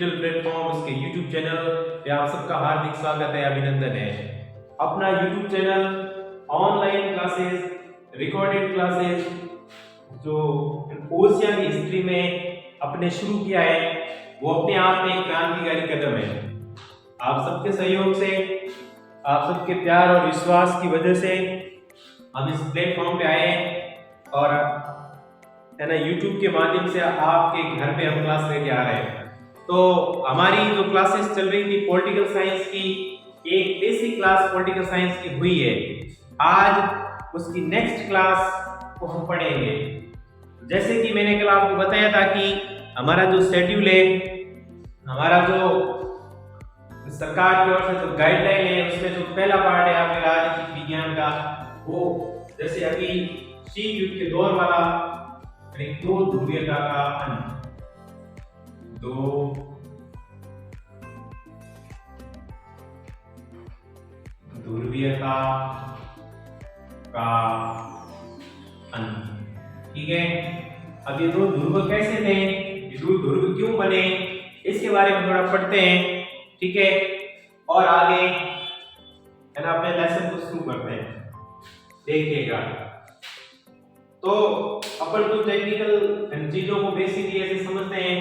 Digital platform, इसके YouTube channel पे आप सबका हार्दिक स्वागत है, अभिनंदन है। अपना YouTube channel online classes, recorded classes जो ओशिया की हिस्ट्री में अपने शुरू किया है, वो अपने आप में एक क्रांतिकारी कदम है। आप सबके सहयोग से, आप सबके प्यार और विश्वास की वजह से हम इस प्लेटफॉर्म पे आए और है ना YouTube के माध्यम से आपके घर पे हम क्लास लेके आ रहे हैं। तो हमारी जो क्लासेस चल रही थी पॉलिटिकल साइंस की, एक बेसिक क्लास पॉलिटिकल साइंस की हुई है। आज उसकी नेक्स्ट क्लास को हम पढ़ेंगे। जैसे कि मैंने कल आपको बताया था कि हमारा जो शेड्यूल है, हमारा जो सरकार की ओर से जो गाइडलाइन है, उसमें जो पहला पार्ट है आपके राजनीतिक विज्ञान का, वो जैसे अभी शीत युद्ध के दौर वाला दो ध्रुवीयता का अंत, दो ध्रुवीयता का अंत। ठीक है, अब ये दो ध्रुव कैसे थे, ये दो ध्रुव क्यों बने, इसके बारे में थोड़ा पढ़ते हैं। ठीक है, और आगे है ना अपने लेसन को शुरू करते हैं। देखिएगा, तो अपन कुछ टेक्निकल चीजों को बेसिकली ऐसे समझते हैं।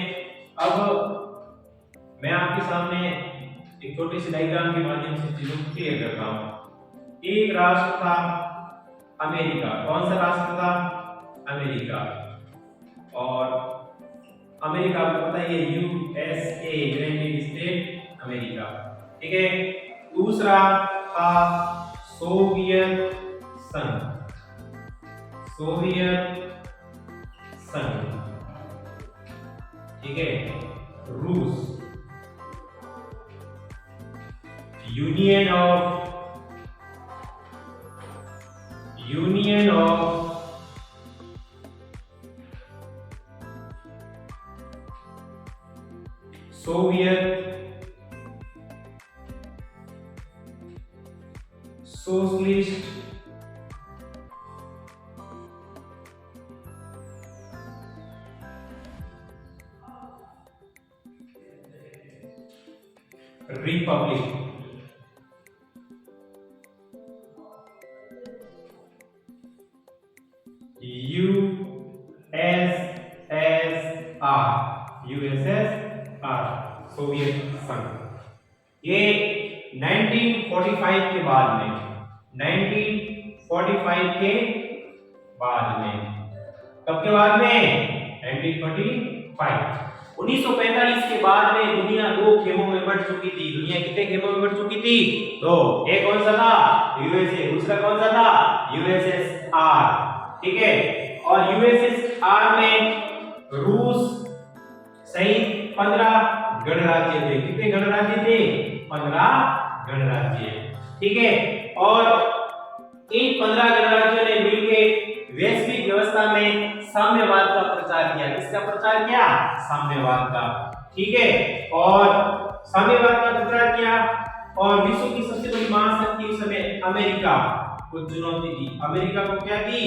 अब मैं आपके सामने एक छोटी सी डायग्राम के माध्यम से चीजों को क्लियर करता हूं। एक राष्ट्र था अमेरिका। कौन सा राष्ट्र था? अमेरिका। और अमेरिका आपको पता है यूएसए, यूनाइटेड स्टेट अमेरिका। ठीक है, दूसरा था सोवियत संघ, सोवियत संघ। ठीक है, रूस, union of Soviet socialist Republic. USSR, Soviet संघ। ये 1945 के बाद में, 1945 के बाद में, कब के बाद में? 1945। 1945 के बाद में दुनिया दो खेमों में बढ़ चुकी थी। दुनिया कितने खेमों में बढ़ चुकी थी? दो। एक कौन सा था? यूएसए। दूसरा कौन सा था? यूएसएसआर। ठीक है, और यूएसएसआर में रूस सहित 15 गणराज्य थे। कितने गणराज्य थे? 15 गणराज्य। ठीक है, और इन 15 गणराज्यों ने मिलकर वैश्विक व्यवस्था में साम्यवाद का प्रचार किया। किसका प्रचार किया? साम्यवाद का। ठीक है, और साम्यवाद का प्रचार किया, और विश्व की सबसे बड़ी महाशक्ति उस समय अमेरिका को चुनौती दी। अमेरिका को क्या दी?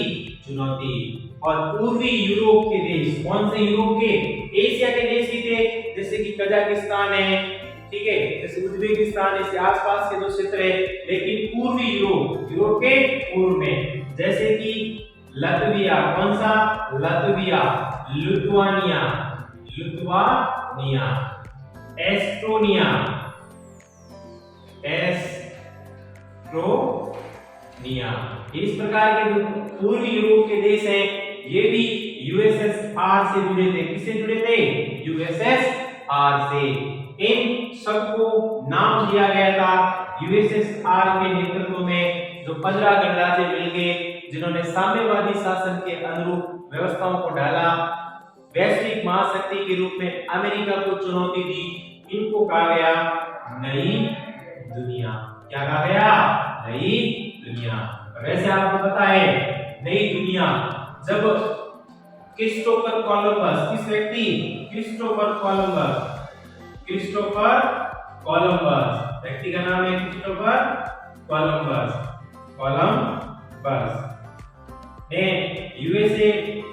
चुनौती। और पूर्वी यूरोप के देश, कौन से यूरोप के? एशिया के देश भी थे, जैसे कि कजाकिस्तान है, ठीक है, जैसे उज्बेकिस्तान, इसके आसपास के जो क्षेत्र है, लेकिन पूर्वी यूरोप, यूरोप के पूर्व में, जैसे कि लतविया। कौन सा? लतविया, लिथुआनिया, लिथुआनिया, एस्टोनिया, एस्टोनिया। इस प्रकार के जो पूर्वी यूरोप के देश हैं, ये भी यूएसएसआर से जुड़े थे। किससे जुड़े थे? यूएसएसआर से। इन सबको नाम दिया गया था यूएसएसआर के नेतृत्व में जो 15 गणराज्य मिल गए, जिन्होंने साम्यवादी शासन के अनुरूप व्यवस्थाओं को डाला, वैश्विक महाशक्ति के रूप में अमेरिका को चुनौती दी। इनको कहा गया नई दुनिया। क्या कहा गया? नई दुनिया। वैसे आपको पता है नई दुनिया जब क्रिस्टोफर कोलंबस, किस व्यक्ति? क्रिस्टोफर कोलंबस, क्रिस्टोफर कोलंबस, व्यक्ति का नाम है क्रिस्टोफर कोलंबस, कोलंबस ने यूएसए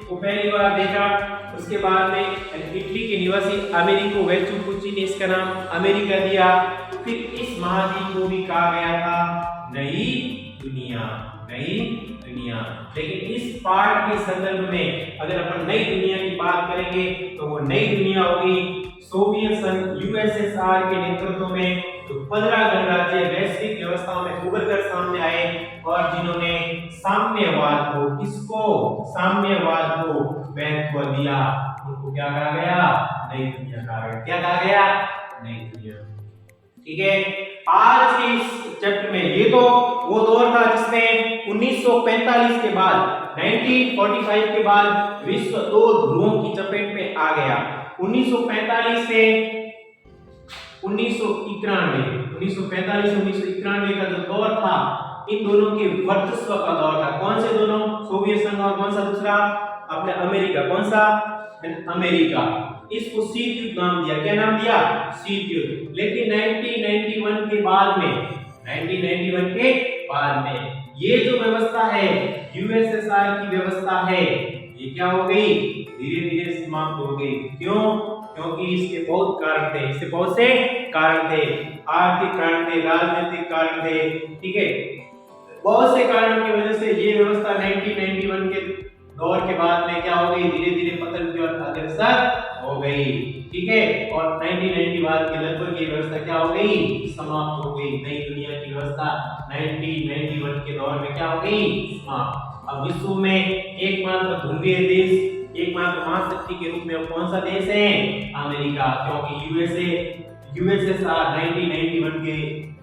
को पहली बार देखा। उसके बाद में इटली के निवासी अमेरिको वेस्पुची किसी ने इसका नाम अमेरिका दिया। फिर इस महाद्वीप को भी कहा गया था नई दुनिया, नई दुनिया। लेकिन इस पाठ के संदर्भ में अगर अपन नई दुनिया की बात करेंगे तो वो नई दुनिया होगी सोवियत संघ यूएसएसआर के नेतृत्व में जो 15 गणराज्य वैश्विक व्यवस्थाओं में उभर कर सामने आए और जिन्होंने साम्यवाद को, किसको, साम्यवाद को महत्व दिया, उनको क्या कहा गया, नई दुनिया कहा गया। क्या कहा गया, नई दुनिया। ठीक है, आज के इस चैप्टर में ये तो वो दौर था जिसमें 1945 के बाद 1945 के बाद विश्व दो ध्रुवों की चपेट में आ गया। 1945 से 1945-1991 का जो दौर था, इन दोनों के वर्चस्व का दौर था। कौन से दोनों, सोवियत संघ और कौन सा दूसरा, अपने अमेरिका। कौन सा, अमेरिका। इसको शीत युद्ध नाम दिया। क्या नाम दिया, शीत युद्ध। लेकिन 1991 के बाद में, 1991 के बाद में ये जो व्यवस्था है, यूएसएसआर की व्यवस्था है, ये क्या हो गई, धीरे धीरे समाप्त हो गई। क्यों, क्योंकि इसके बहुत कारण थे, इससे बहुत से कारण थे, आर्थिक कारण थे, राजनीतिक कारण थे। ठीक है, बहुत से कारणों की वजह से ये व्यवस्था 1991 के दौर के बाद में क्या हो गई, धीरे धीरे पतन की ओर अग्रसर हो गई। ठीक है, और 1990 बाद के लगभग ये व्यवस्था क्या हो गई, समाप्त हो गई। नई दुनिया की व्यवस्था 1991 के दौर में क्या हो गई, समाप्त। अब विश्व में एकमात्र ध्रुवीय देश, एकमात्र महाशक्ति के रूप में कौन सा देश है, अमेरिका। क्योंकि यूएसएसआर 1991 के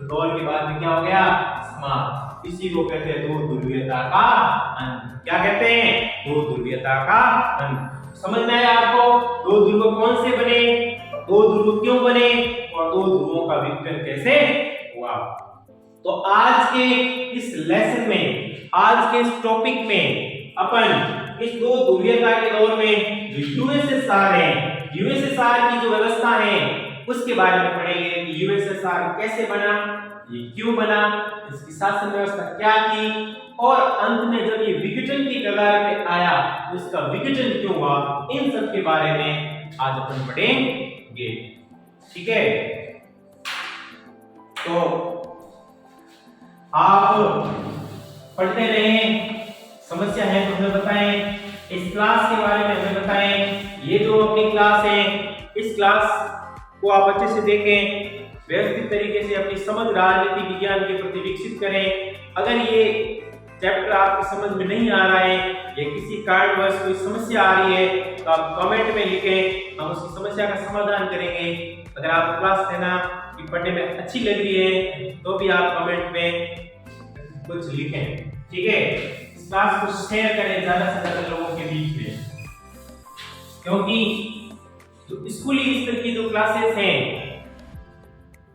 दौर के बाद में क्या हो गया, समाप्त। इसी को कहते हैं दो ध्रुवीयता का अंत। क्या कहते हैं, दो ध्रुवीयता का अंत। समझ में आया आपको, दो ध्रुव कौन से बने, दो ध्रुव क्यों बने और दो ध्रुवों का विघटन कैसे हुआ। तो आज के इस लेसन में, आज के इस टॉपिक में अपन इस दो ध्रुवीयता के दौर में जो यूएसएसआर है, यूएसएसआर की जो व्यवस्था है उसके बारे में पढ़ेंगे कि यूएसएसआर कैसे बना, ये क्यों बना, इसकी शासन व्यवस्था क्या थी, और अंत में जब ये विघटन की कगार पे आया तो इसका विघटन क्यों हुआ, इन सब के बारे में आज अपन पढ़ेंगे। ठीक है, तो आप पढ़ते रहें, समस्या है तो हमें बताएं, इस क्लास के बारे में हमें बताएं। ये जो अपनी क्लास है, इस क्लास को आप अच्छे से देखें, व्यवस्थित तरीके से अपनी समझ राजनीति विज्ञान के प्रति विकसित करें। अगर ये चैप्टर आपकी समझ में नहीं आ रहा है या किसी कारणवश कोई समस्या आ रही है तो आप कमेंट में लिखें, हम उसकी समस्या का समाधान करेंगे। अगर आप क्लास लेना कि पढ़ने में अच्छी लग रही है तो भी आप कमेंट में कुछ लिखें। ठीक है, इस क्लास को शेयर करें ज्यादा से ज्यादा लोगों के बीच में, क्योंकि जो स्कूली स्तर की जो क्लासेस हैं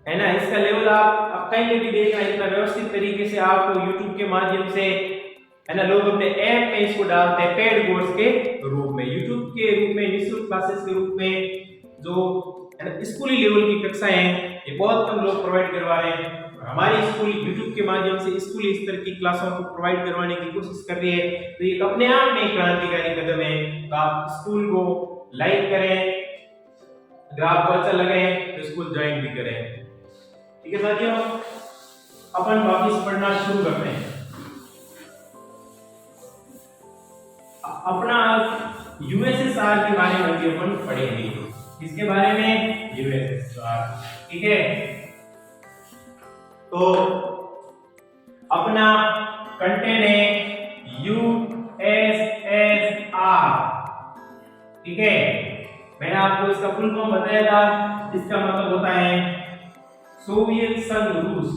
है ना, इसका लेवल आप कहीं भी देखना, इतना व्यवस्थित तरीके से आपको YouTube के माध्यम से, है ना, लोग अपने ऐप में इसको डालते हैं पेड कोर्स के रूप में, YouTube के रूप में, निःशुल्क क्लासेस के रूप में। जो है ना स्कूली लेवल की कक्षाएं हैं, ये बहुत कम लोग प्रोवाइड करवा रहे हैं। हमारी स्कूल YouTube के माध्यम से स्कूली स्तर की क्लासों को प्रोवाइड करवाने की कोशिश कर रही है, तो ये अपने आप में एक क्रांतिकारी कदम है। तो आप स्कूल को लाइक करें, अगर आपको अच्छा लगे तो स्कूल ज्वाइन भी करें। ठीक है साथियों, अपन वापस पढ़ना शुरू करते हैं। अपना यूएसएसआर के बारे में भी अपन पढ़ेंगे। किसके बारे में, यूएसएसआर। ठीक है, तो अपना कंटेंट है यूएसएसआर। ठीक है, मैंने आपको इसका फुल फॉर्म बताया था, इसका मतलब होता है सोवियत संघ रूस।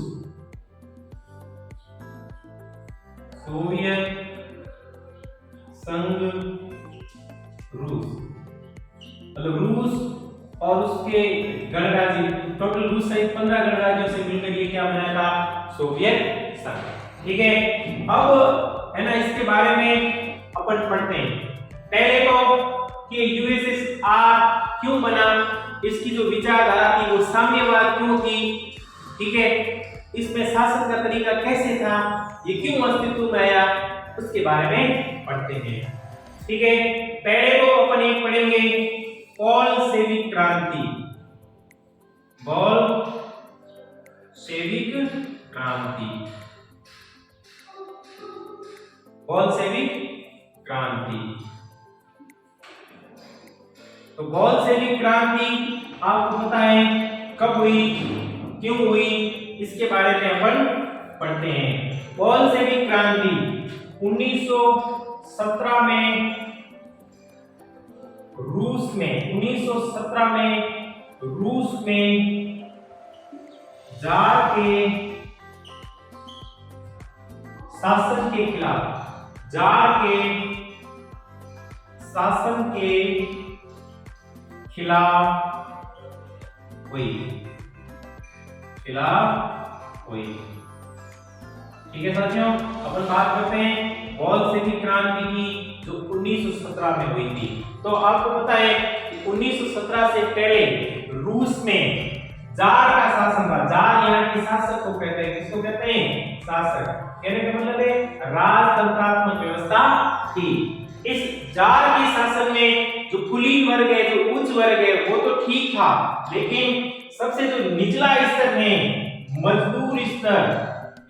सोवियत संघ रूस मतलब रूस और उसके गणराज्य, टोटल रूस सहित 15 गणराज्यों से मिलकर ये क्या बनाया था, सोवियत संघ। ठीक है, अब है ना इसके बारे में अपन पढ़ते हैं। पहले तो कि यूएसएसआर क्यों बना, इसकी जो विचारधारा थी वो साम्यवाद क्यों थी। ठीक है, इसमें शासन का तरीका कैसे था, ये क्यों अस्तित्व में आया, उसके बारे में पढ़ते हैं। ठीक है, पहले तो अपन एक पढ़ेंगे बोल्शेविक क्रांति। बोल्शेविक क्रांति, बोल्शेविक क्रांति। तो बोल्शेविक क्रांति आपको पता है कब हुई, क्यों हुई, इसके बारे में अपन पढ़ते हैं। बोल्शेविक क्रांति 1917 में रूस में, 1917 में रूस में जार के शासन के खिलाफ, जार के शासन के खिलाफ हुई, ठीक है साथियों। अपन बात करते हैं बोल्शेविक क्रांति की जो 1917 में हुई थी। तो आपको पता है कि 1917 से पहले रूस में जार का शासन था। जार यहाँ के शासक को कहते हैं, किसको कहते हैं, शासक। कहने का मतलब है राजतंत्रात्मक व्यवस्था थी। इस जार के शासन में जो कुलीन वर्ग है, जो उच्च वर्ग है, वो तो ठीक था, लेकिन सबसे जो निचला स्तर है, मजदूर स्तर,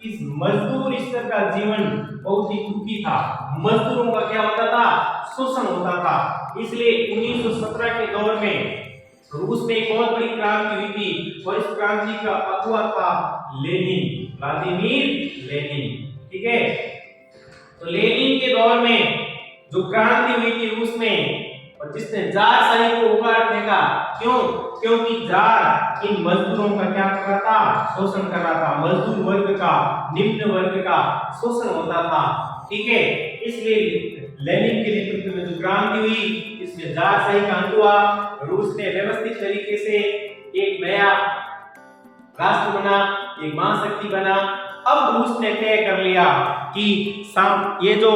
इस मजदूर स्तर का जीवन बहुत ही दुखी था। मजदूरों का क्या होता था, शोषण होता था। इसलिए 1917 के दौर में रूस में एक बहुत बड़ी क्रांति हुई थी और इस क्रांति का अगुवा था लेनिन, व्लादिमीर लेनिन, ठीक है। तो लेनिन के दौर में जो क्रांति हुई थी रूस में, और जिसने जार शाही को उखाड़ फेंका, क्यों, क्योंकि जार इन मजदूरों का क्या कर रहा था, शोषण कर रहा था। मजदूर वर्ग का, निम्न वर्ग का शोषण होता था, ठीक है। इसलिए लेनिन के नेतृत्व में जो क्रांति हुई, इसमें जार शाही का अंत हुआ। रूस ने व्यवस्थित तरीके से एक नया राष्ट्र बना, एक महाशक्ति बना। अब रूस ने तय कर लिया कि ये जो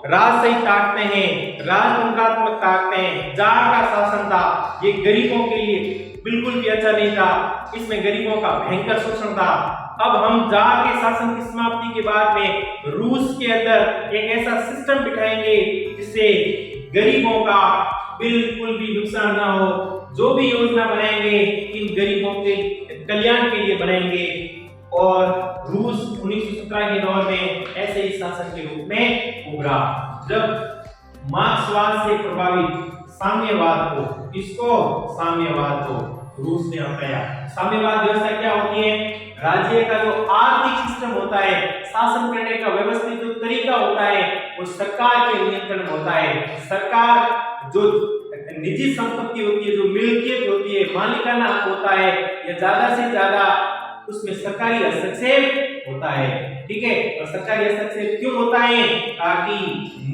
राजशाही ताकतें हैं, राजतंत्रात्मक ताकतें, जार का शासन था, ये गरीबों के लिए बिल्कुल भी अच्छा नहीं था। इसमें गरीबों का भयंकर शोषण था। अब हम जार के शासन की समाप्ति के बाद में रूस के अंदर एक ऐसा सिस्टम बिठाएंगे जिससे गरीबों का बिल्कुल भी नुकसान ना हो। जो भी योजना बनाएंगे इन गरीबों के कल्याण के लिए बनाएंगे। और रूस 1917 के दौर में ऐसे ही शासन के रूप में उभरा। जब मार्क्सवाद से प्रभावित साम्यवाद को, इसको साम्यवाद को रूस ने अपनाया। साम्यवाद व्यवस्था क्या होती है, राज्य का जो आर्थिक सिस्टम होता है, शासन करने का व्यवस्थित जो तरीका होता है, वो सरकार के नियंत्रण में होता है। सरकार जो निजी संपत्ति होती है, जो मिल्कियत होती है, मालिकाना हक होता है, या ज्यादा से ज्यादा उसमें सरकारी हस्तक्षेप होता है, ठीक है। और सरकारी हस्तक्षेप क्यों होता है, ताकि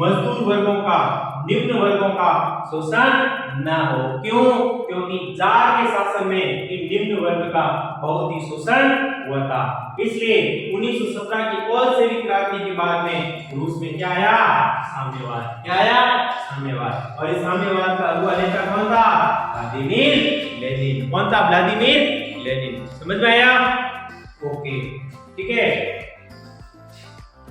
मजदूर वर्गों का, निम्न वर्गों का शोषण न हो। क्यों, क्योंकि जार के शासन में इन निम्न वर्ग का बहुत ही शोषण हुआ था। इसलिए 1917 की बोल्शेविक क्रांति के बाद में रूस में क्या आया, साम्यवाद। क्या आया, साम्यवाद। और इस साम्यवाद का अगुवा नेता कौन था, व्लादिमीर लेनिन। कौन था, व्लादिमीर लेनिन। समझ में आया, ओके, ठीक है।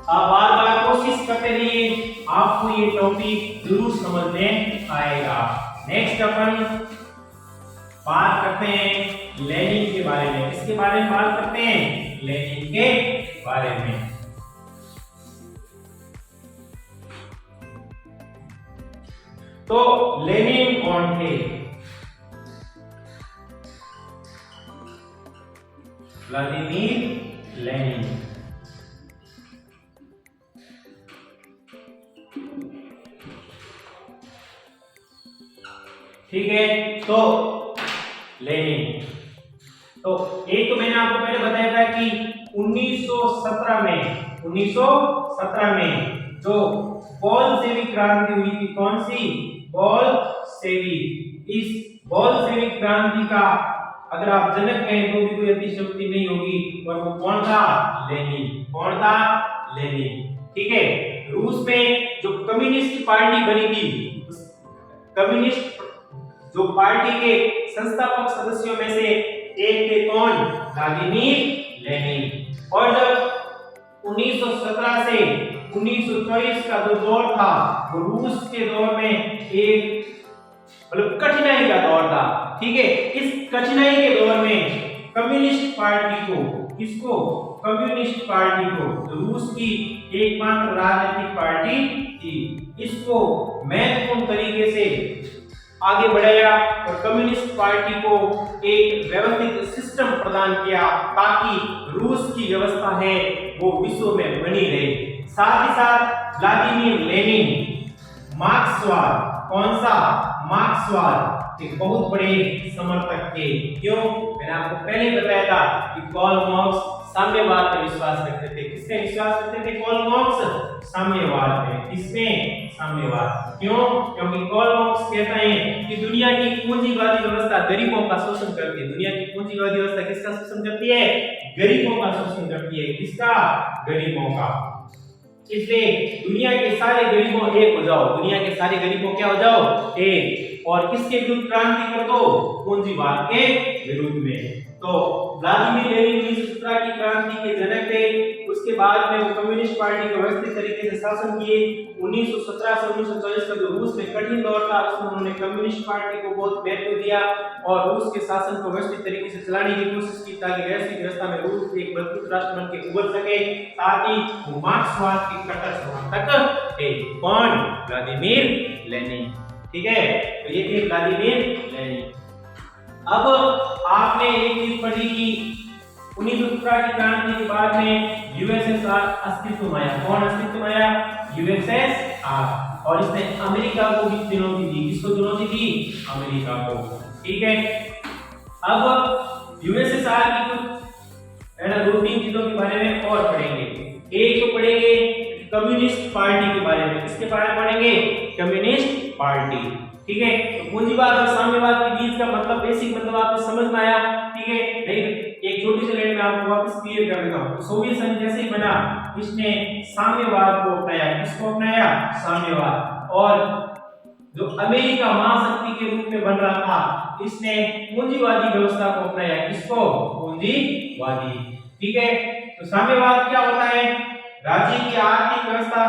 आप बार बार कोशिश करते रहिए, आपको ये टॉपिक जरूर समझ में आएगा। नेक्स्ट अपन बात करते हैं लेनिन के बारे में। इसके बारे में बात करते हैं, लेनिन के बारे में। तो लेनिन कौन थे, व्लादिमीर लेनिन। ठीक है, तो लेनिन, तो एक तो मैंने आपको पहले बताया था कि 1917 में जो बोल्शेविक क्रांति हुई थी, कौन सी, बोल्शेविक। इस बोल्शेविक क्रांति का अगर आप जनक कहें तो भी कोई अतिशयोक्ति नहीं होगी, और वो कौन था, लेनिन। कौन था, लेनिन, ठीक है। रूस में जो कम्युनिस्ट पार्टी बनी थी, कम्युनिस्ट जो पार्टी के संस्थापक सदस्यों में से एक थे कौन, व्लादिमीर लेनिन। और जब 1917 से 1924 का जो दौर था, वो रूस के दौर में एक मतलब कठिनाई का दौर था, ठीक है। इस कठिनाई के दौर में कम्युनिस्ट पार्टी को, किसको? कम्युनिस्ट पार्टी को, रूस की एकमात्र राजनीतिक पार्टी थी, इसको महत्वपूर्ण तरीके से आगे बढ़ाया और कम्युनिस्ट पार्टी को एक व्यवस्थित सिस्टम प्रदान किया ताकि रूस की व्यवस्था है वो विश्व में बनी रहे। साथ ही साथ व्लादिमीर लेनिन मार्क्सवाद, कौन सा? मार्क्सवाद के बहुत बड़े समर्थक थे। क्यों? मैंने आपको पहले बताया था कि कार्ल मार्क्स साम्यवाद में विश्वास रखते थे। किसमें विश्वास रखते थे कार्ल मार्क्स? साम्यवाद में। किसमें? साम्यवाद। क्यों? क्योंकि कार्ल मार्क्स कहता है कि दुनिया की पूंजीवादी व्यवस्था गरीबों का शोषण करती है। दुनिया की पूंजीवादी व्यवस्था किसका शोषण करती है? गरीबों का शोषण करती है। किसका? गरीबों का। इसलिए दुनिया के सारे गरीबों एक हो जाओ, दुनिया के सारे गरीबों क्या हो जाओ? एक। और किसके विरुद्ध क्रांति कर दो? पूंजीवाद के विरुद्ध में। तो व्लादिमीर लेनिन 1917 की क्रांति के जनक थे। उसके बाद में वो कम्युनिस्ट पार्टी को व्यवस्थित तरीके से शासन किए। 1917 से 1940 का जो रूस में कठिन दौर था उसमें उन्होंने कम्युनिस्ट पार्टी को बहुत महत्व दिया और रूस के शासन को व्यवस्थित तरीके से चलाने की कोशिश की ताकि वैश्विक व्यवस्था में रूस एक मजबूत राष्ट्र बन के उभर सके। साथ ही वो मार्क्सवाद के कट्टर समर्थक थे। कौन? Vladimir Lenin. ठीक है, तो ये थे व्लादिमीर लेनिन। अब आपने एक चीज पढ़ी कि 1917 की क्रांति के बाद में यूएसएसआर अस्तित्व में आया। कौन अस्तित्व में आया? यूएसएसआर। और इसने अमेरिका को भी चुनौती दी। किसको चुनौती दी? अमेरिका को। ठीक है, अब यूएसएसआर की कुछ है ना 2-3 चीजों के बारे में और पढ़ेंगे। एक तो पढ़ेंगे कम्युनिस्ट पार्टी के बारे में। किसके बारे में पढ़ेंगे? Communist party. ठीक है, तो पूंजीवाद और साम्यवाद के बीच का मतलब बेसिक मतलब आपको समझ में आया। ठीक है, नहीं एक छोटी सी लाइन में आपको वापस क्लियर कर देता हूं। सोवियत संघ जैसे ही बना इसने साम्यवाद को अपनाया। किसको अपनाया? साम्यवाद। और जो अमेरिका महाशक्ति के रूप में बन रहा था इसने पूंजीवादी व्यवस्था को अपनाया। किसको? पूंजीवादी। ठीक है, तो साम्यवाद क्या होता है? राज्य की आर्थिक व्यवस्था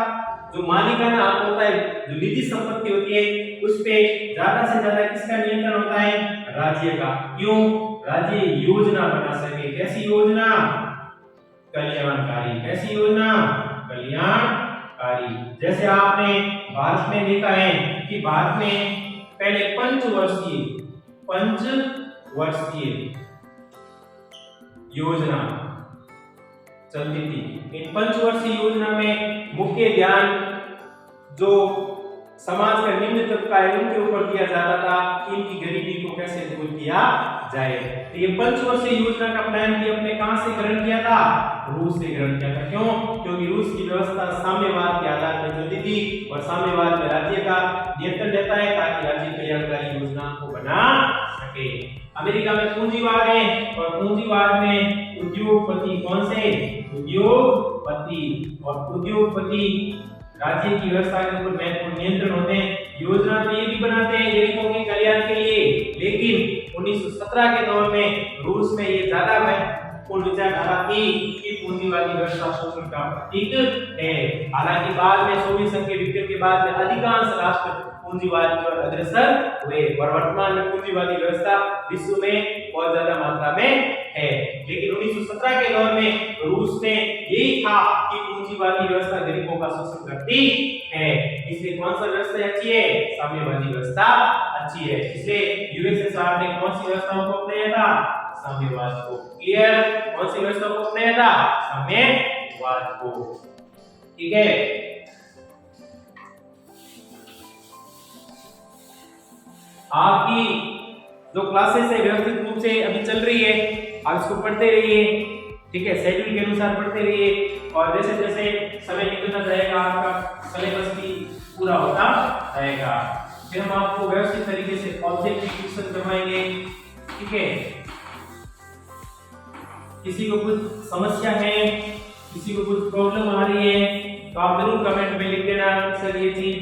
जो मालिकाना हक होता है, जो निजी संपत्ति होती है उस पे ज्यादा से ज्यादा किसका नियंत्रण होता है? राज्य का। क्यों? राज्य योजना बना सके। कैसी योजना? कल्याणकारी। कैसी योजना? कल्याणकारी। जैसे आपने भारत में देखा है कि भारत में पहले पंचवर्षीय योजना चलती थी। इन पंचवर्षीय योजना में मुख्य ध्यान जो समाज का निम्न तबका है उनके ऊपर दिया जाता था कि इनकी गरीबी को कैसे दूर किया जाए। तो ये पंचवर्षीय योजना का प्लान भी अपने कहां से ग्रहण किया था? रूस से ग्रहण किया था। क्यों? क्योंकि रूस की व्यवस्था साम्यवाद के आधार पर चलती थी और साम्यवाद में राज्य का नियंत्रण रहता है ताकि राज्य कल्याणकारी योजना को बना सके। अमेरिका में पूंजीवाद है और पूंजीवाद में उद्योगपति कौन से? उद्योगपति। और उद्योगपति राज्य की व्यवस्था के ऊपर महत्वपूर्ण नियंत्रण होते हैं। योजना तो ये भी बनाते हैं गरीबों के कल्याण के लिए, लेकिन 1917 के दौर में रूस में ये ज्यादा महत्वपूर्ण विचारधारा थी कि पूंजीवादी व्यवस्था शोषण का प्रतीक है। हालांकि बाद में सोवियत संघ के विघटन के बाद में अधिकांश राष्ट्र पूंजीवाद की ओर अग्रसर हुए और वर्तमान में पूंजीवादी व्यवस्था विश्व में बहुत ज्यादा मात्रा में है। लेकिन 1917 के दौर में रूस में यही था कि पूंजीवादी व्यवस्था गरीबों का शोषण करती है, इसलिए कौन सा व्यवस्था अच्छी है? साम्यवादी व्यवस्था अच्छी है। इसलिए यूएसएसआर ने कौन सी व्यवस्था को अपनाया था? साम्यवाद को। क्लियर? कौन सी व्यवस्था को अपनाया था? साम्यवाद को। ठीक है, आपकी जो क्लासेस है व्यवस्थित रूप से अभी चल रही है, आप इसको पढ़ते रहिए। ठीक है, शेड्यूल के अनुसार पढ़ते रहिए और जैसे जैसे समय निकलता जाएगा आपका सिलेबस भी पूरा होता जाएगा। फिर हम आपको व्यवस्थित तरीके से ऑब्जेक्ट क्वेश्चन करवाएंगे। ठीक है, किसी को कुछ समस्या है, किसी को कुछ प्रॉब्लम आ रही है तो आप जरूर कमेंट में लिख देना सर ये चीज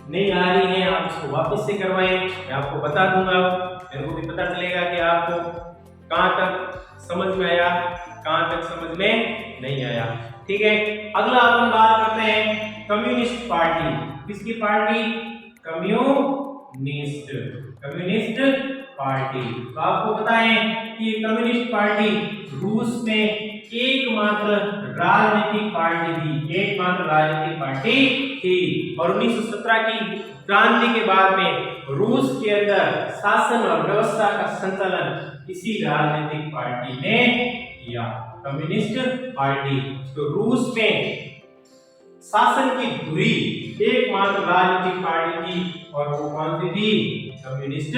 नहीं आ रही है, आप इसको वापस से करवाएं, मैं आपको बता दूंगा। मेरे को भी पता चलेगा कि आपको कहां तक समझ में आया, कहां तक समझ में नहीं आया। ठीक है, अगला अपन बात करते हैं कम्युनिस्ट पार्टी। किसकी पार्टी? Communist party. तो आपको पता है कि कम्युनिस्ट पार्टी रूस में एकमात्र राजनीतिक पार्टी थी, एकमात्र राजनीतिक पार्टी थी। और 1917 की क्रांति के बाद में रूस के अंदर शासन और व्यवस्था का संचालन इसी राजनीतिक पार्टी ने किया, कम्युनिस्ट पार्टी। तो रूस में शासन की धुरी एकमात्र राजनीतिक पार्टी थी और वो कौन सी थी? Communist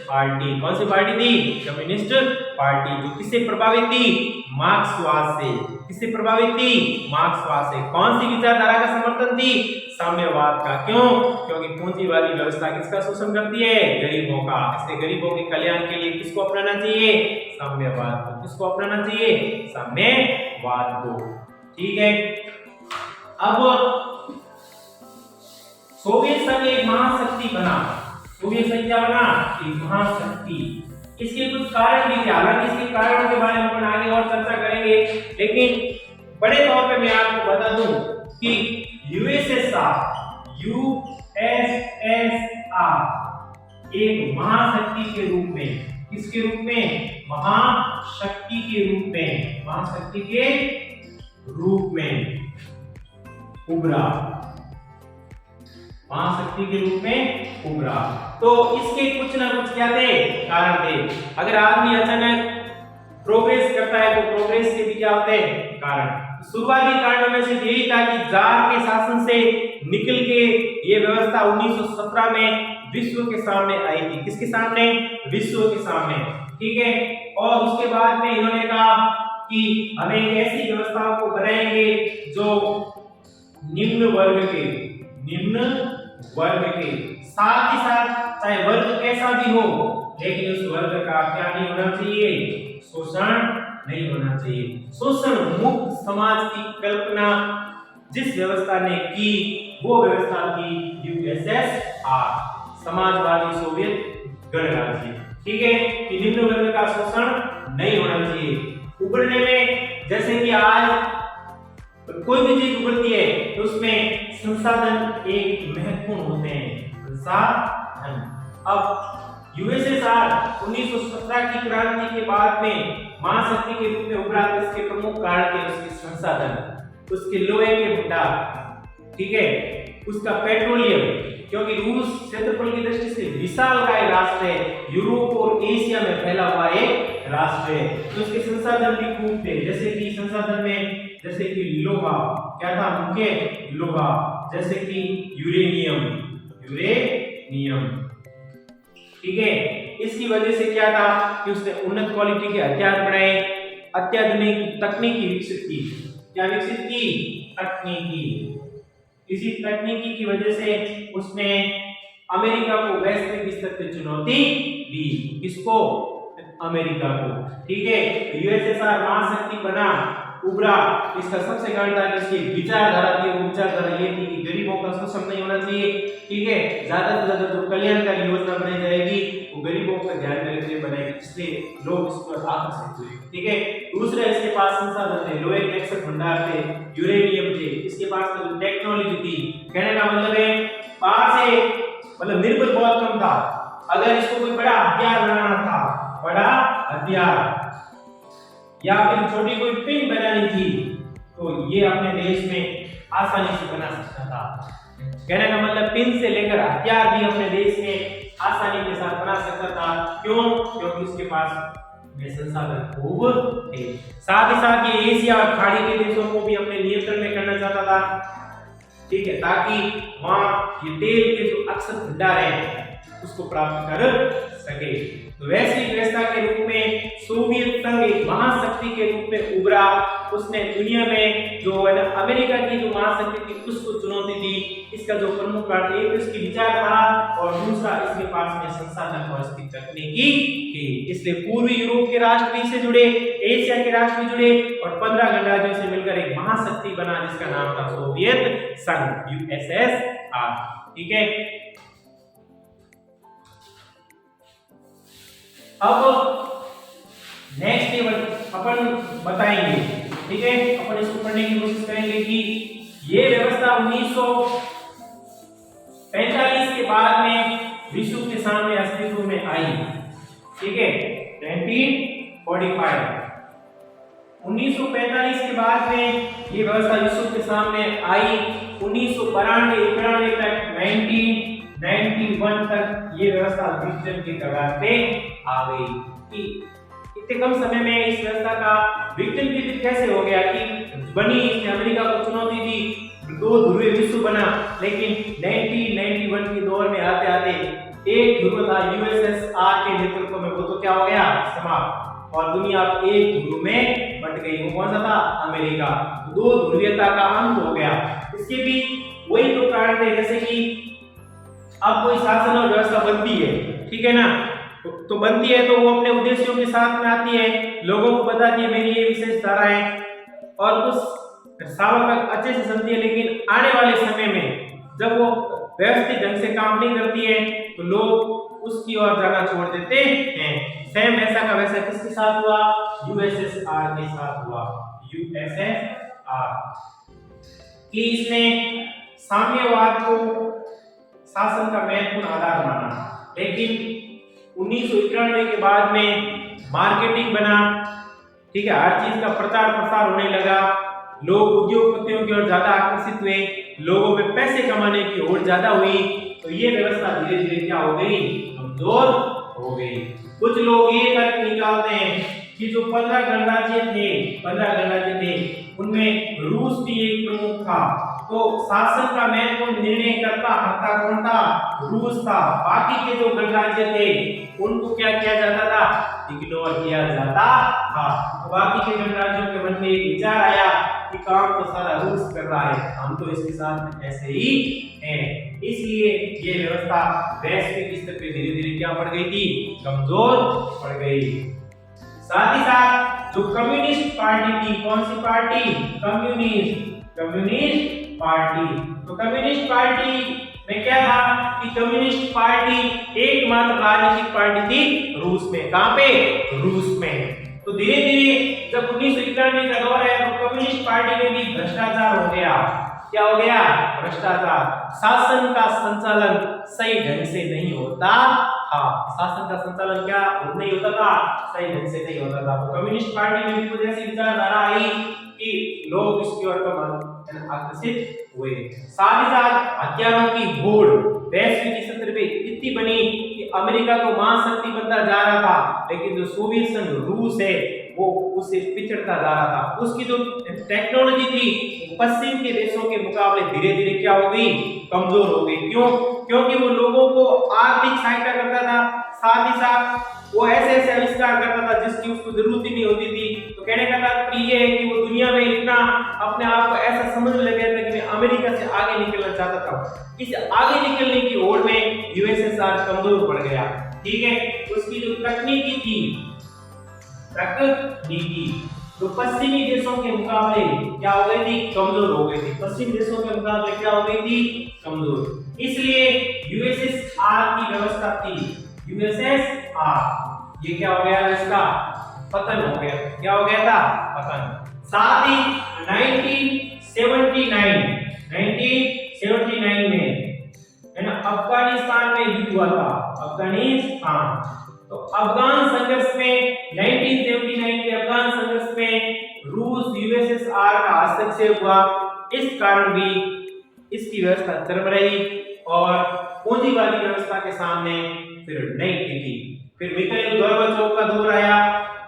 party. कौन सी पार्टी थी? Communist party. जो किससे प्रभावित थी? मार्क्सवाद से। किससे प्रभावित थी? मार्क्सवाद से। कौन सी विचारधारा का समर्थन थी? साम्यवाद का। क्यों? क्योंकि पूंजीवादी व्यवस्था किसका शोषण करती है? गरीबों का। इसलिए गरीबों के कल्याण के लिए किसको अपनाना चाहिए? साम्यवाद को। किसको अपनाना चाहिए? साम्यवाद को। ठीक है। अब सोवियत संघ एक महाशक्ति बना। सोवियत संघ क्या बना? एक महाशक्ति। इसके कुछ कारण भी थे, हालांकि इसके कारणों के बारे में अपन आगे और चर्चा करेंगे, लेकिन बड़े तौर पे मैं आपको बता दूं कि यूएसएसआर एक महाशक्ति के रूप में, किसके रूप में? महाशक्ति के रूप में, महाशक्ति के रूप में उभरा, महाशक्ति के रूप में उभरा। तो इसके कुछ ना कुछ क्या थे? कारण थे। अगर आदमी अचानक प्रोग्रेस करता है तो प्रोग्रेस के भी क्या होते हैं? कारण। शुरुआती कारणों में से यही था कि जार के शासन से निकल के ये व्यवस्था 1917 में विश्व के सामने आई थी। किसके सामने? विश्व के सामने। ठीक है। और उसके बाद में इन्होंने कहा कि हमें एक ऐसी व्यवस्थाओं को बनाएंगे जो निम्न वर्ग के साथ ही साथ, चाहे वर्ग कैसा भी हो, लेकिन उस वर्ग का क्या नहीं होना चाहिए? शोषण नहीं होना चाहिए। शोषण मुक्त समाज की कल्पना जिस व्यवस्था ने की वो व्यवस्था थी यूएसएसआर, समाजवादी सोवियत गणराज्य। ठीक है। कि निम्न वर्ग का शोषण नहीं होना चाहिए। उभरने में जैसे कि आज कोई भी चीज उभरती है तो उसमें संसाधन एक महत्वपूर्ण होते हैं। संसाधन। अब यूएसएसआर 1917 की क्रांति के बाद में महाशक्ति के रूप में उभरा तो इसके प्रमुख कारण थे उसके संसाधन, उसके लोहे के भंडार। ठीक है। उसका पेट्रोलियम, क्योंकि रूस क्षेत्रफल की दृष्टि से विशालकाय राष्ट्र है, यूरोप और एशिया में फैला हुआ एक राष्ट्र है, तो उसके संसाधन भी खूब थे। जैसे कि संसाधन में जैसे कि लोहा, क्या था? मुख्य लोहा। जैसे कि यूरेनियम। ठीक है। इसकी वजह से क्या था कि उसने उन्नत क्वालिटी के हथियार बनाए, अत्याधुनिक तकनीकी विकसित की। क्या विकसित की? तकनीकी। इसी तकनीकी की वजह से उसने अमेरिका को वैश्विक स्तर पर चुनौती दी। किसको? अमेरिका को। ठीक है। यूएसएसआर महाशक्ति बना, उभरा। इसका सबसे कारण था कि इसकी विचारधारा थी, वो विचारधारा ये थी कि गरीबों का शोषण नहीं होना चाहिए। ठीक है। ज्यादा से ज्यादा जो कल्याणकारी योजना बनाई जाएगी वो गरीबों का ध्यान रखते हुए बनाएगी, इसलिए लोग इस पर आकर्षित हुए। ठीक है। दूसरा, इसके पास संसाधन थे, लोहे के अक्षर भंडार थे, यूरेनियम थे, इसके पास जो टेक्नोलॉजी थी। कहने का मतलब है पास से मतलब निर्भर बहुत कम था। अगर इसको कोई बड़ा हथियार बनाना था, बड़ा हथियार या फिर छोटी कोई पिन बनानी थी, तो ये अपने देश में आसानी से बना सकता था। कहने का मतलब पिन से लेकर हथियार भी अपने देश में आसानी के साथ बना सकता था। क्यों? क्योंकि उसके पास संसाधन खूब थे। साथ ही साथ ये एशिया और खाड़ी के देशों को भी अपने नियंत्रण में करना चाहता था। ठीक है। ताकि वहां ये तेल के जो अक्षर भंडार है उसको प्राप्त कर सके। तो वैश्विक व्यवस्था के रूप में सोवियत संघ एक महाशक्ति के रूप में उभरा। उसने दुनिया में जो है ना अमेरिका की जो महाशक्ति थी उसको चुनौती दी। इसका जो प्रमुख कारण एक इसकी विचारधारा और दूसरा इसके पास में संसाधन और इसकी तकनीकी थी। इसलिए पूर्वी यूरोप के राष्ट्र भी इससे जुड़े, एशिया के राष्ट्र भी जुड़े और 15 गणराज्यों से मिलकर एक महाशक्ति बना जिसका नाम था सोवियत संघ, यूएसएसआर। ठीक है। अब नेक्स्ट टेबल अपन बताएंगे। ठीक है। अपन इसको पढ़ने की कोशिश करेंगे कि ये व्यवस्था 1945 के बाद में विश्व के सामने अस्तित्व में आई। ठीक है 1945। 1945 के बाद में ये व्यवस्था विश्व के सामने आई। 1992-91 तक 1991 तक ये व्यवस्था विघटन की कगार पे आ गई। कि इतने कम समय में इस व्यवस्था का विघटन भी कैसे हो गया कि बनी इसने अमेरिका को चुनौती दी, दो ध्रुवीय विश्व बना, लेकिन 1991 के दौर में आते आते एक ध्रुव था यूएसएसआर के नेतृत्व में, वो तो क्या हो गया समाप्त, और दुनिया एक ध्रुव में बंट गई। वो कौन सा था? अमेरिका। दो ध्रुवीयता का अंत हो गया। इसके भी वही दो कारण थे, जैसे कि अब कोई शासन और व्यवस्था बनती है, ठीक है ना, तो बनती है तो वो अपने उद्देश्यों के साथ में आती है, लोगों को बताती है मेरी ये विशेष धारा है, और कुछ सालों तक अच्छे से चलती है। लेकिन आने वाले समय में जब वो व्यवस्थित ढंग से काम नहीं करती है तो लोग उसकी ओर जाना छोड़ देते हैं। सेम ऐसा का वैसा किसके साथ हुआ? यूएसएसआर के साथ हुआ। यूएसएसआर कि इसने साम्यवाद को शासन का महत्वपूर्ण आधार माना, लेकिन 1991 के बाद में मार्केटिंग बना, ठीक है, हर चीज का प्रचार प्रसार होने लगा, लोग उद्योगपतियों की ओर ज्यादा आकर्षित हुए, लोगों में पैसे कमाने की ओर ज्यादा हुई, तो ये व्यवस्था धीरे धीरे क्या हो गई? कमजोर हो गई। कुछ लोग ये तर्क निकालते हैं कि जो 15 गणराज्य थे उनमें रूस भी एक प्रमुख था, तो शासन का महत्वपूर्ण निर्णय करता कौन था? रूस था। बाकी के जो गणराज्य थे उनको क्या किया जाता था? इग्नोर किया जाता था। तो बाकी के गणराज्यों के मन में एक विचार आया कि काम तो सारा रूस कर रहा है, हम तो इसके साथ ऐसे ही हैं। इसलिए ये व्यवस्था वैश्विक स्तर पे धीरे धीरे क्या पड़ गई थी? कमजोर पड़ गई। साथ ही साथ जो कम्युनिस्ट पार्टी थी, कौन सी पार्टी? Communist party. तो कम्युनिस्ट पार्टी में क्या था कि कम्युनिस्ट पार्टी एकमात्र राजनीतिक पार्टी थी रूस में। कहां पे? रूस में। तो धीरे धीरे जब 1991 का दौर है तो कम्युनिस्ट पार्टी में भी भ्रष्टाचार हो गया। क्या हो गया? भ्रष्टाचार। शासन का संचालन सही ढंग से नहीं होता था। शासन का संचालन क्या नहीं होता था? सही ढंग से नहीं होता था। तो कम्युनिस्ट पार्टी में भी कुछ ऐसी विचारधारा आई कि लोग इसकी ओर आकर्षित हुए। साथ ही साथ हथियारों की होड़ वैश्विक स्तर पे इतनी बनी कि अमेरिका तो महाशक्ति बनता जा रहा था, लेकिन जो सोवियत संघ रूस है वो उससे पिछड़ता जा रहा था। उसकी जो टेक्नोलॉजी थी पश्चिम के देशों के मुकाबले धीरे धीरे क्या हो गई? कमजोर हो गई। क्यों? क्योंकि वो लोगों को आर्थिक सहायता करता था, साथ ही साथ वो ऐसे आविष्कार करता था जिसकी उसको जरूरत ही नहीं होती थी। तो कहने का तात्पर्य ये है कि वो दुनिया में इतना अपने आप को ऐसा समझने लगे थे कि मैं अमेरिका से आगे निकलना चाहता था। इस आगे निकलने की होड़ में यूएसएसआर कमजोर पड़ गया। ठीक है, उसकी जो तकनीकी थी, तो पश्चिमी देशों के मुकाबले क्या हो गई थी? कमजोर हो गई थी। पश्चिमी देशों के मुकाबले क्या हो गई थी? कमजोर। इसलिए यूएसएसआर की व्यवस्था थी, यूएसएसआर, ये क्या हो गया? इसका पतन हो गया। क्या हो गया था? पतन। साथ ही 1979 में है ना अफगानिस्तान में युद्ध हुआ था। अफगानिस्तान, तो अफगान संघर्ष में 1979 के अफगान संघर्ष में रूस यूएसएसआर का हस्तक्षेप हुआ। इस कारण भी इसकी व्यवस्था चरम रही और पूंजीवादी व्यवस्था के सामने फिर नहीं टिकी। फिर मिखाइल गोर्बाचोव का दौर आया,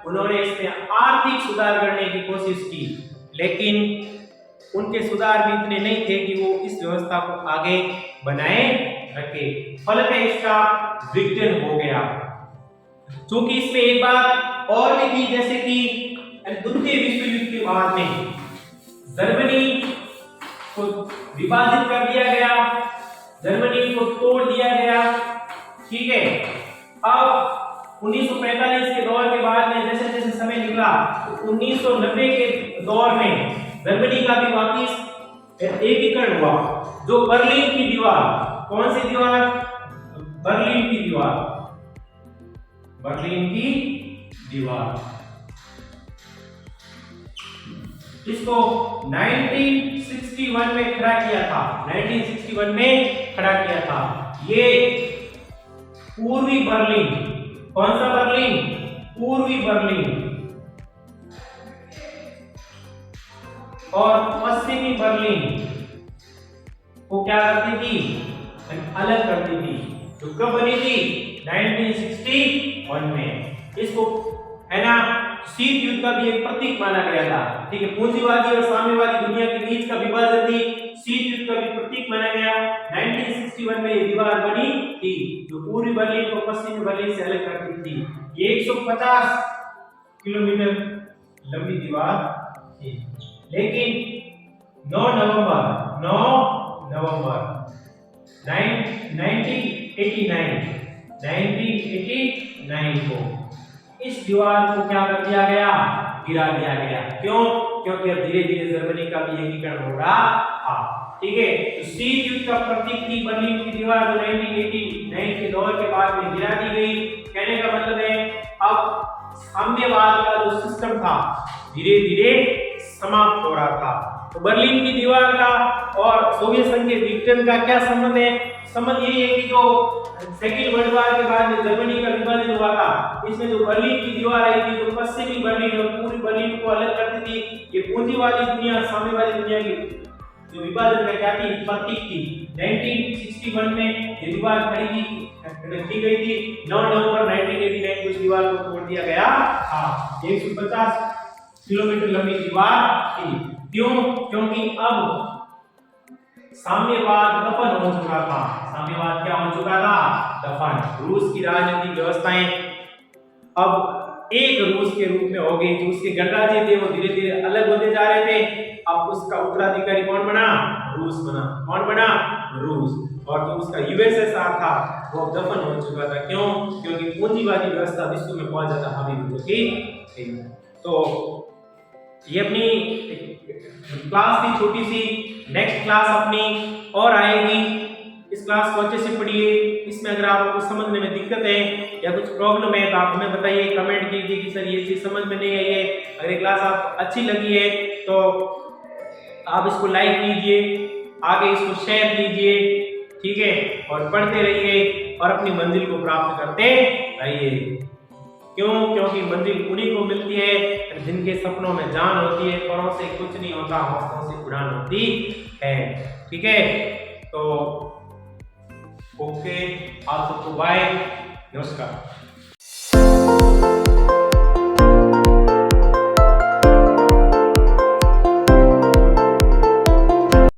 उन्होंने इसमें आर्थिक सुधार करने की कोशिश की, लेकिन उनके सुधार भी इतने नहीं थे कि वो इस व्यवस्था को आगे बनाए रखे। फलतः इसका विघटन हो गया। क्योंकि इसमें एक बात और भी थी, जैसे कि द्वितीय विश्व युद्ध के बाद में जर्मनी को विभाजित कर दिया गया, जर्मनी को तोड़ दिया गया। ठीक है, अब 1945 के दौर के बाद में जैसे जैसे समय निकला तो 1990 के दौर में जर्मनी का भी वापिस एकीकरण हुआ। जो बर्लिन की दीवार, कौन सी दीवार? बर्लिन की दीवार, बर्लिन की दीवार, इसको 1961 में खड़ा किया था। 1961 में खड़ा किया था। ये पूर्वी बर्लिन कौन सा बर्लिन? पूर्वी बर्लिन। और पश्चिमी बर्लिन को क्या करती थी? अलग करती थी। जो कब बनी थी? 1961 में। इसको है ना शीत युद्ध का भी एक प्रतीक माना गया था। ठीक है, पूंजीवादी और साम्यवादी दुनिया के बीच का विभाजन थी, शीत युद्ध का भी प्रतीक माना गया। 1961 में ये दीवार बनी थी जो पूर्वी बर्लिन को पश्चिमी बर्लिन से अलग करती थी। ये 150 किलोमीटर लंबी दीवार थी। लेकिन 9 नवंबर 1989 को इस दीवार को क्या कर दिया गया? गिरा दिया गया। क्यों? क्योंकि अब धीरे धीरे जर्मनी का भी एकीकरण हो रहा था। ठीक है, तो शीत युद्ध का प्रतीक थी बर्लिन की दीवार जो 1989 के दौर के बाद में गिरा दी गई। कहने का मतलब है अब साम्यवाद का जो सिस्टम था धीरे धीरे समाप्त हो रहा था। तो बर्लिन की दीवार का और सोवियत संघ के विघटन का क्या संबंध है? संबंध यही है कि जो सेकेंड वर्ल्ड वॉर के बाद में जर्मनी का विभाजन हुआ था, इसमें जो बर्लिन की दीवार आई थी जो पश्चिमी बर्लिन और पूर्वी बर्लिन को अलग करती थी, ये पूंजीवादी दुनिया साम्यवादी दुनिया की जो विभाजन का क्या थी? प्रतीक थी। 1961 में ये दीवार खड़ी की गई थी। 9 नवंबर 1989 को इस दीवार को तोड़ दिया गया था। 150 किलोमीटर लंबी दीवार थी। क्यों? क्योंकि अब साम्यवाद दफन हो चुका था। साम्यवाद क्या हो चुका था? दफन। रूस की राजनीतिक व्यवस्थाएं अब एक रूस के रूप में हो गई। जो उसके गणराज्य थे वो धीरे धीरे अलग होते जा रहे थे। अब उसका उत्तराधिकारी कौन बना? रूस बना। कौन बना? रूस। और जो उसका यूएसएसआर था वो दफन हो चुका था। क्यों? क्योंकि पूंजीवादी व्यवस्था विश्व में बहुत ज्यादा हावी हो चुकी थी। तो ये अपनी क्लास थी छोटी सी। नेक्स्ट क्लास अपनी और आएगी। इस क्लास को अच्छे से पढ़िए। इसमें अगर आपको समझने में दिक्कत है या कुछ प्रॉब्लम है तो आप हमें बताइए, कमेंट कीजिए कि सर ये चीज समझ में नहीं आई है। अगर ये क्लास आपको अच्छी लगी है तो आप इसको लाइक कीजिए, आगे इसको शेयर कीजिए। ठीक है, और पढ़ते रहिए और अपनी मंजिल को प्राप्त करते रहिए। क्यों? क्योंकि मंजिल उन्हीं को मिलती है जिनके सपनों में जान होती है। परों से कुछ नहीं होता, हौसलों से उड़ान होती है। ठीक है, तो ओके, आप सबको बाय, नमस्कार।